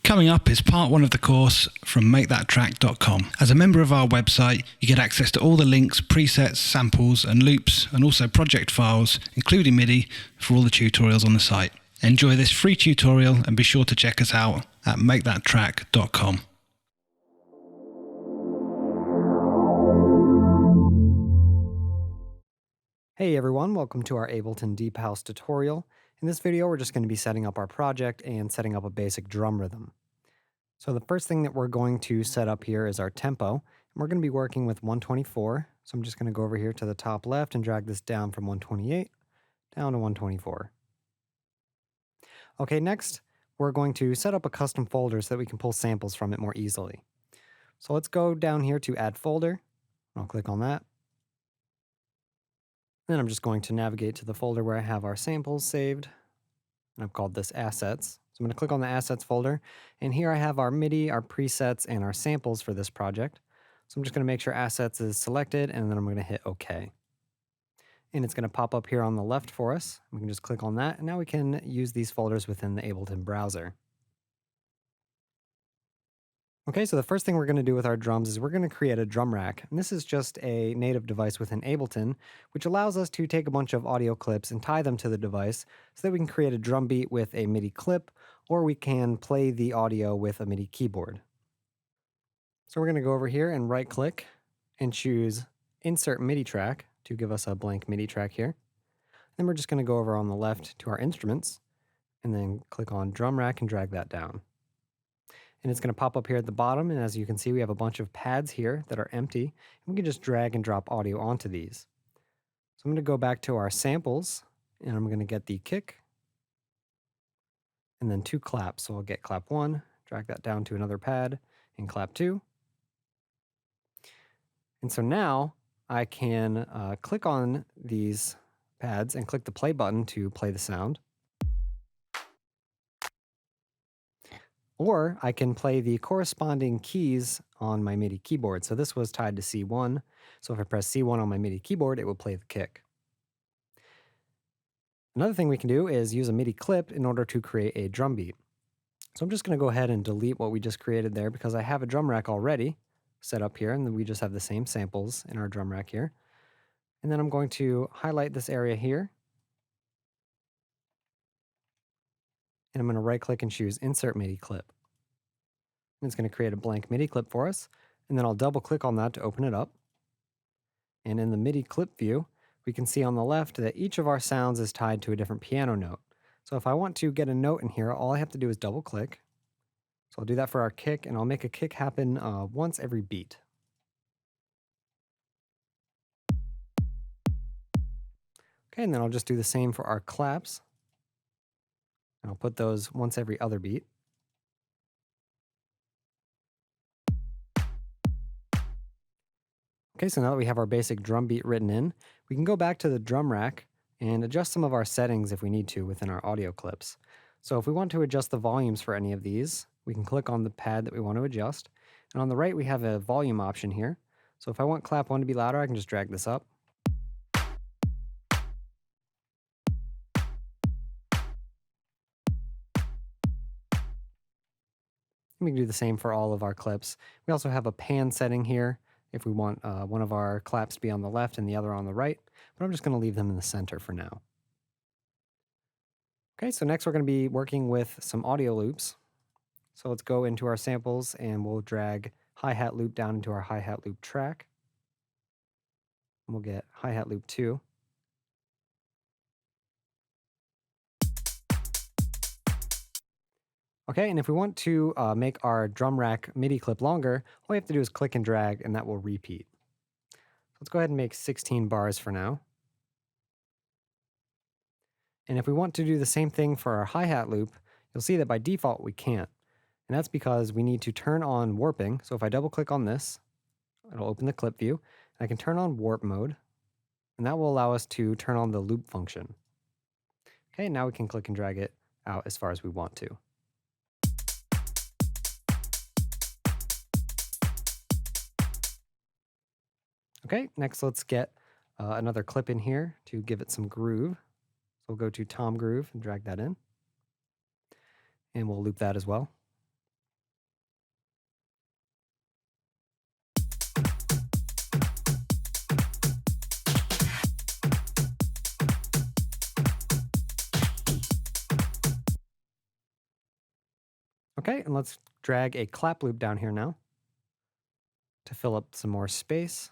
Coming up is part 1 of the course from makethattrack.com. As a member of our website, you get access to all the links, presets, samples and loops, and also project files, including Midi, for all the tutorials on the site. Enjoy this free tutorial and be sure to check us out at makethattrack.com. Hey everyone, welcome to our Ableton Deep House tutorial. In this video, we're just going to be setting up our project and setting up a basic drum rhythm. So the first thing that we're going to set up here is our tempo, and we're going to be working with 124. So I'm just going to go over here to the top left and drag this down from 128 down to 124. Okay, next we're going to set up a custom folder so that we can pull samples from it more easily. So let's go down here to Add Folder. I'll click on that. Then I'm just going to navigate to the folder where I have our samples saved, and I've called this Assets. So I'm going to click on the Assets folder, and here I have our MIDI, our presets, and our samples for this project. So I'm just going to make sure Assets is selected, and then I'm going to hit OK. And it's going to pop up here on the left for us. We can just click on that, and now we can use these folders within the Ableton browser. Okay, so the first thing we're going to do with our drums is we're going to create a drum rack. And this is just a native device within Ableton, which allows us to take a bunch of audio clips and tie them to the device so that we can create a drum beat with a MIDI clip, or we can play the audio with a MIDI keyboard. So we're going to go over here and right click and choose Insert MIDI Track to give us a blank MIDI track here. Then we're just going to go over on the left to our instruments and then click on Drum Rack and drag that down. And it's going to pop up here at the bottom, and as you can see, we have a bunch of pads here that are empty, and we can just drag and drop audio onto these. So I'm going to go back to our samples, and I'm going to get the kick, and then 2 claps. So I'll get clap 1, drag that down to another pad, and clap 2. And so now I can click on these pads and click the play button to play the sound. Or I can play the corresponding keys on my MIDI keyboard. So this was tied to C1. So if I press C1 on my MIDI keyboard, it will play the kick. Another thing we can do is use a MIDI clip in order to create a drum beat. So I'm just going to go ahead and delete what we just created there because I have a drum rack already set up here, and then we just have the same samples in our drum rack here. And then I'm going to highlight this area here. And I'm going to right click and choose Insert MIDI Clip. And it's going to create a blank MIDI clip for us. And then I'll double click on that to open it up. And in the MIDI clip view, we can see on the left that each of our sounds is tied to a different piano note. So if I want to get a note in here, all I have to do is double click. So I'll do that for our kick, and I'll make a kick happen once every beat. Okay, and then I'll just do the same for our claps. And I'll put those once every other beat. Okay, so now that we have our basic drum beat written in, we can go back to the drum rack and adjust some of our settings if we need to within our audio clips. So if we want to adjust the volumes for any of these, we can click on the pad that we want to adjust. And on the right, we have a volume option here. So if I want clap 1 to be louder, I can just drag this up. We can do the same for all of our clips. We also have a pan setting here if we want one of our claps to be on the left and the other on the right, but I'm just going to leave them in the center for now. Okay, so next we're going to be working with some audio loops. So let's go into our samples and we'll drag hi-hat loop down into our hi-hat loop track. And we'll get hi-hat loop 2. Okay, and if we want to make our drum rack MIDI clip longer, all we have to do is click and drag, and that will repeat. Let's go ahead and make 16 bars for now. And if we want to do the same thing for our hi-hat loop, you'll see that by default we can't. And that's because we need to turn on warping. So if I double click on this, it'll open the clip view. And I can turn on warp mode, and that will allow us to turn on the loop function. Okay, now we can click and drag it out as far as we want to. Okay, next let's get another clip in here to give it some groove. So we'll go to Tom Groove and drag that in. And we'll loop that as well. Okay, and let's drag a clap loop down here now to fill up some more space.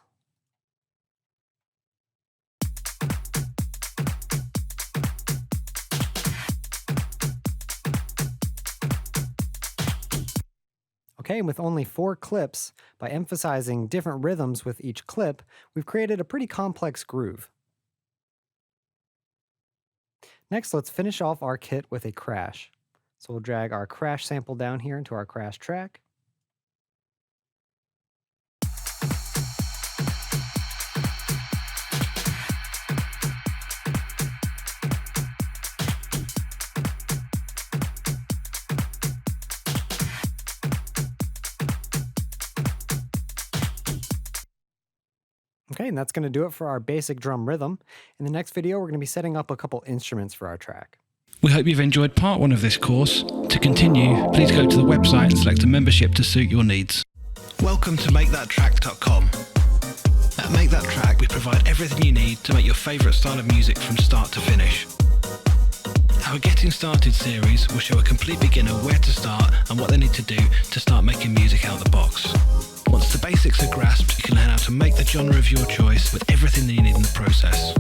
Okay, and with only 4 clips, by emphasizing different rhythms with each clip, we've created a pretty complex groove. Next, let's finish off our kit with a crash. So we'll drag our crash sample down here into our crash track. Okay, and that's going to do it for our basic drum rhythm. In the next video, we're going to be setting up a couple instruments for our track. We hope you've enjoyed part 1 of this course. To continue, please go to the website and select a membership to suit your needs. Welcome to MakeThatTrack.com. At Make That Track, we provide everything you need to make your favourite style of music from start to finish. Our Getting Started series will show a complete beginner where to start and what they need to do to start making music out of the box. Once the basics are grasped, you can learn how to make the genre of your choice with everything that you need in the process.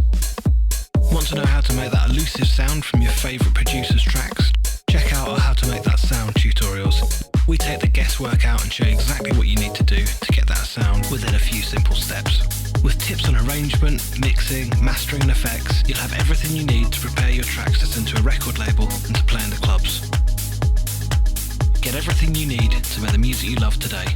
Want to know how to make that elusive sound from your favourite producer's tracks? Check out our How to Make That Sound tutorials. We take the guesswork out and show you exactly what you need to do to get that sound within a few simple steps. With tips on arrangement, mixing, mastering and effects, you'll have everything you need to prepare your tracks to send to a record label and to play in the clubs. Get everything you need to make the music you love today.